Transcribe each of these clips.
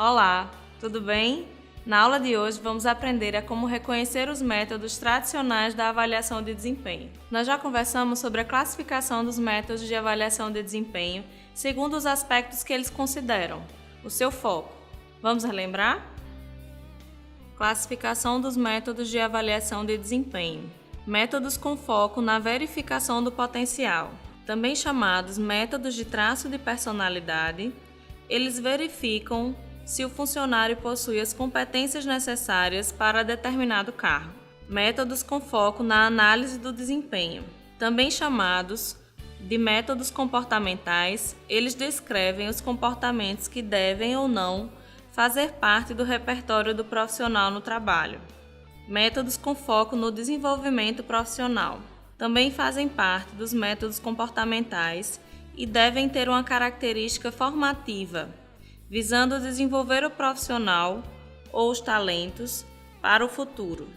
Olá, tudo bem? Na aula de hoje vamos aprender a como reconhecer os métodos tradicionais da avaliação de desempenho. Nós já conversamos sobre a classificação dos métodos de avaliação de desempenho segundo os aspectos que eles consideram, o seu foco. Vamos relembrar? Classificação dos métodos de avaliação de desempenho. Métodos com foco na verificação do potencial, também chamados métodos de traço de personalidade. Eles verificam se o funcionário possui as competências necessárias para determinado cargo. Métodos com foco na análise do desempenho, também chamados de métodos comportamentais. Eles descrevem os comportamentos que devem ou não fazer parte do repertório do profissional no trabalho. Métodos com foco no desenvolvimento profissional também fazem parte dos métodos comportamentais e devem ter uma característica formativa, visando desenvolver o profissional ou os talentos para o futuro.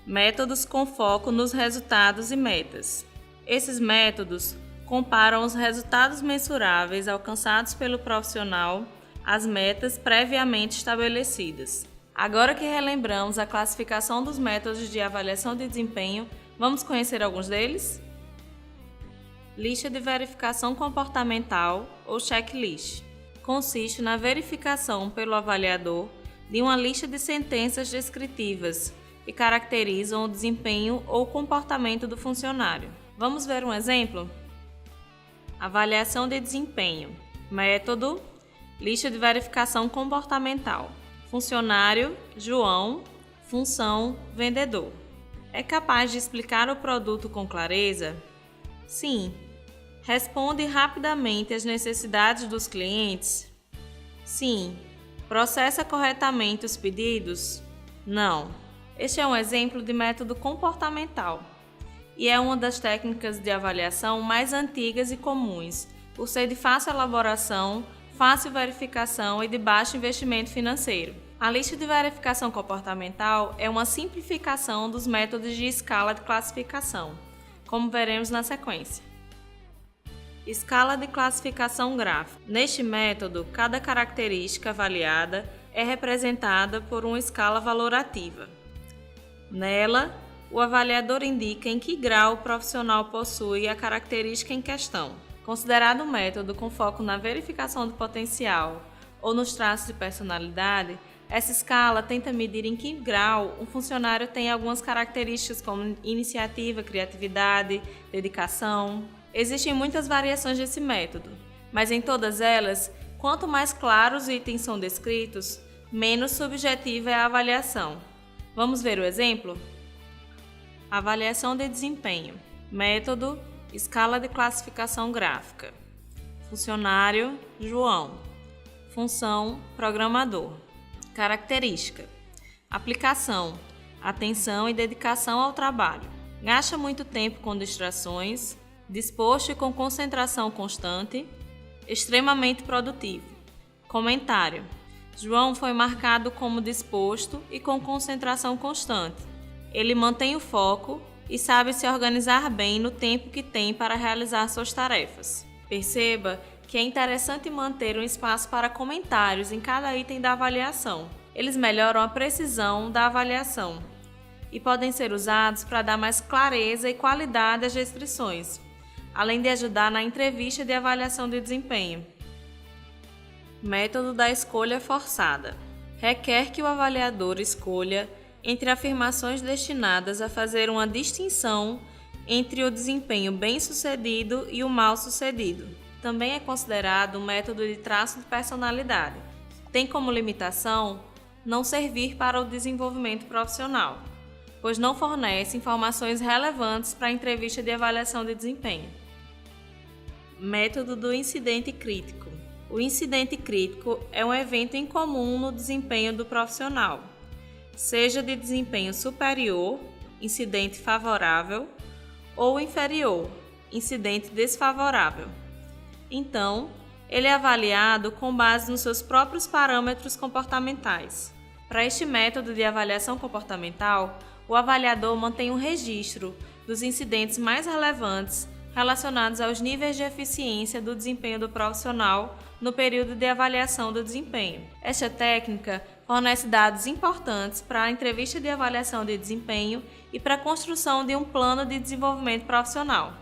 Métodos com foco nos resultados e metas. Esses métodos comparam os resultados mensuráveis alcançados pelo profissional às metas previamente estabelecidas. Agora que relembramos a classificação dos métodos de avaliação de desempenho, vamos conhecer alguns deles? Lista de verificação comportamental ou checklist. Consiste na verificação pelo avaliador de uma lista de sentenças descritivas que caracterizam o desempenho ou comportamento do funcionário. Vamos ver um exemplo? Avaliação de desempenho. Método: lista de verificação comportamental. Funcionário: João. Função: vendedor. É capaz de explicar o produto com clareza? Sim. Responde rapidamente às necessidades dos clientes? Sim. Processa corretamente os pedidos? Não. Este é um exemplo de método comportamental e é uma das técnicas de avaliação mais antigas e comuns, por ser de fácil elaboração, fácil verificação e de baixo investimento financeiro. A lista de verificação comportamental é uma simplificação dos métodos de escala de classificação, como veremos na sequência. Escala de classificação gráfica. Neste método, cada característica avaliada é representada por uma escala valorativa. Nela, o avaliador indica em que grau o profissional possui a característica em questão. Considerado um método com foco na verificação do potencial ou nos traços de personalidade, essa escala tenta medir em que grau um funcionário tem algumas características como iniciativa, criatividade, dedicação. Existem muitas variações desse método, mas em todas elas, quanto mais claros os itens são descritos, menos subjetiva é a avaliação. Vamos ver o exemplo? Avaliação de desempenho. Método: escala de classificação gráfica. Funcionário: João. Função: programador. Característica: aplicação, atenção e dedicação ao trabalho. Gasta muito tempo com distrações, disposto e com concentração constante, extremamente produtivo. Comentário: João foi marcado como disposto e com concentração constante. Ele mantém o foco e sabe se organizar bem no tempo que tem para realizar suas tarefas. Perceba que é interessante manter um espaço para comentários em cada item da avaliação. Eles melhoram a precisão da avaliação e podem ser usados para dar mais clareza e qualidade às descrições, além de ajudar na entrevista de avaliação de desempenho. Método da escolha forçada. Requer que o avaliador escolha entre afirmações destinadas a fazer uma distinção entre o desempenho bem-sucedido e o mal-sucedido. Também é considerado um método de traço de personalidade. Tem como limitação não servir para o desenvolvimento profissional, pois não fornece informações relevantes para a entrevista de avaliação de desempenho. Método do incidente crítico. O incidente crítico é um evento incomum no desempenho do profissional, seja de desempenho superior, incidente favorável, ou inferior, incidente desfavorável. Então, ele é avaliado com base nos seus próprios parâmetros comportamentais. Para este método de avaliação comportamental, o avaliador mantém um registro dos incidentes mais relevantes relacionados aos níveis de eficiência do desempenho do profissional no período de avaliação do desempenho. Esta técnica fornece dados importantes para a entrevista de avaliação de desempenho e para a construção de um plano de desenvolvimento profissional.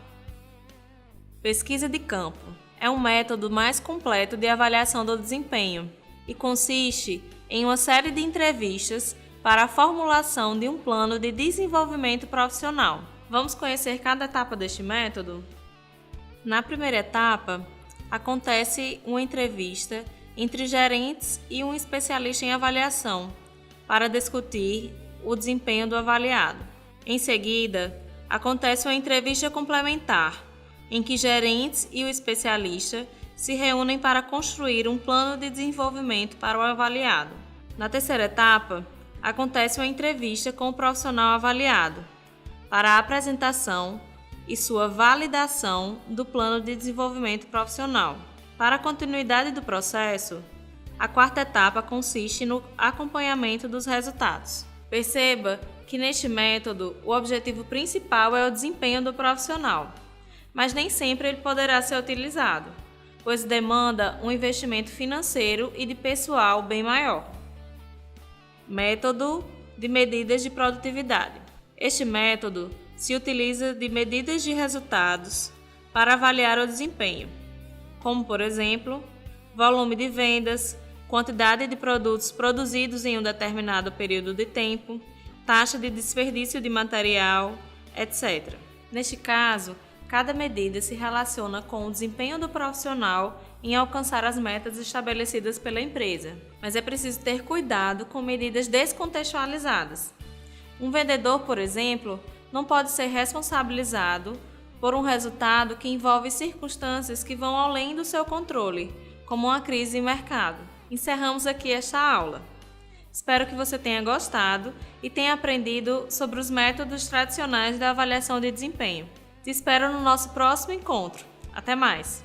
Pesquisa de campo é um método mais completo de avaliação do desempenho e consiste em uma série de entrevistas para a formulação de um plano de desenvolvimento profissional. Vamos conhecer cada etapa deste método? Na primeira etapa, acontece uma entrevista entre gerentes e um especialista em avaliação para discutir o desempenho do avaliado. Em seguida, acontece uma entrevista complementar, em que gerentes e o especialista se reúnem para construir um plano de desenvolvimento para o avaliado. Na terceira etapa, acontece uma entrevista com o profissional avaliado, para a apresentação e sua validação do plano de desenvolvimento profissional. Para a continuidade do processo, a quarta etapa consiste no acompanhamento dos resultados. Perceba que neste método o objetivo principal é o desempenho do profissional, mas nem sempre ele poderá ser utilizado, pois demanda um investimento financeiro e de pessoal bem maior. Método de medidas de produtividade. Este método se utiliza de medidas de resultados para avaliar o desempenho, como, por exemplo, volume de vendas, quantidade de produtos produzidos em um determinado período de tempo, taxa de desperdício de material, etc. Neste caso, cada medida se relaciona com o desempenho do profissional em alcançar as metas estabelecidas pela empresa, mas é preciso ter cuidado com medidas descontextualizadas. Um vendedor, por exemplo, não pode ser responsabilizado por um resultado que envolve circunstâncias que vão além do seu controle, como uma crise em mercado. Encerramos aqui esta aula. Espero que você tenha gostado e tenha aprendido sobre os métodos tradicionais da avaliação de desempenho. Te espero no nosso próximo encontro. Até mais!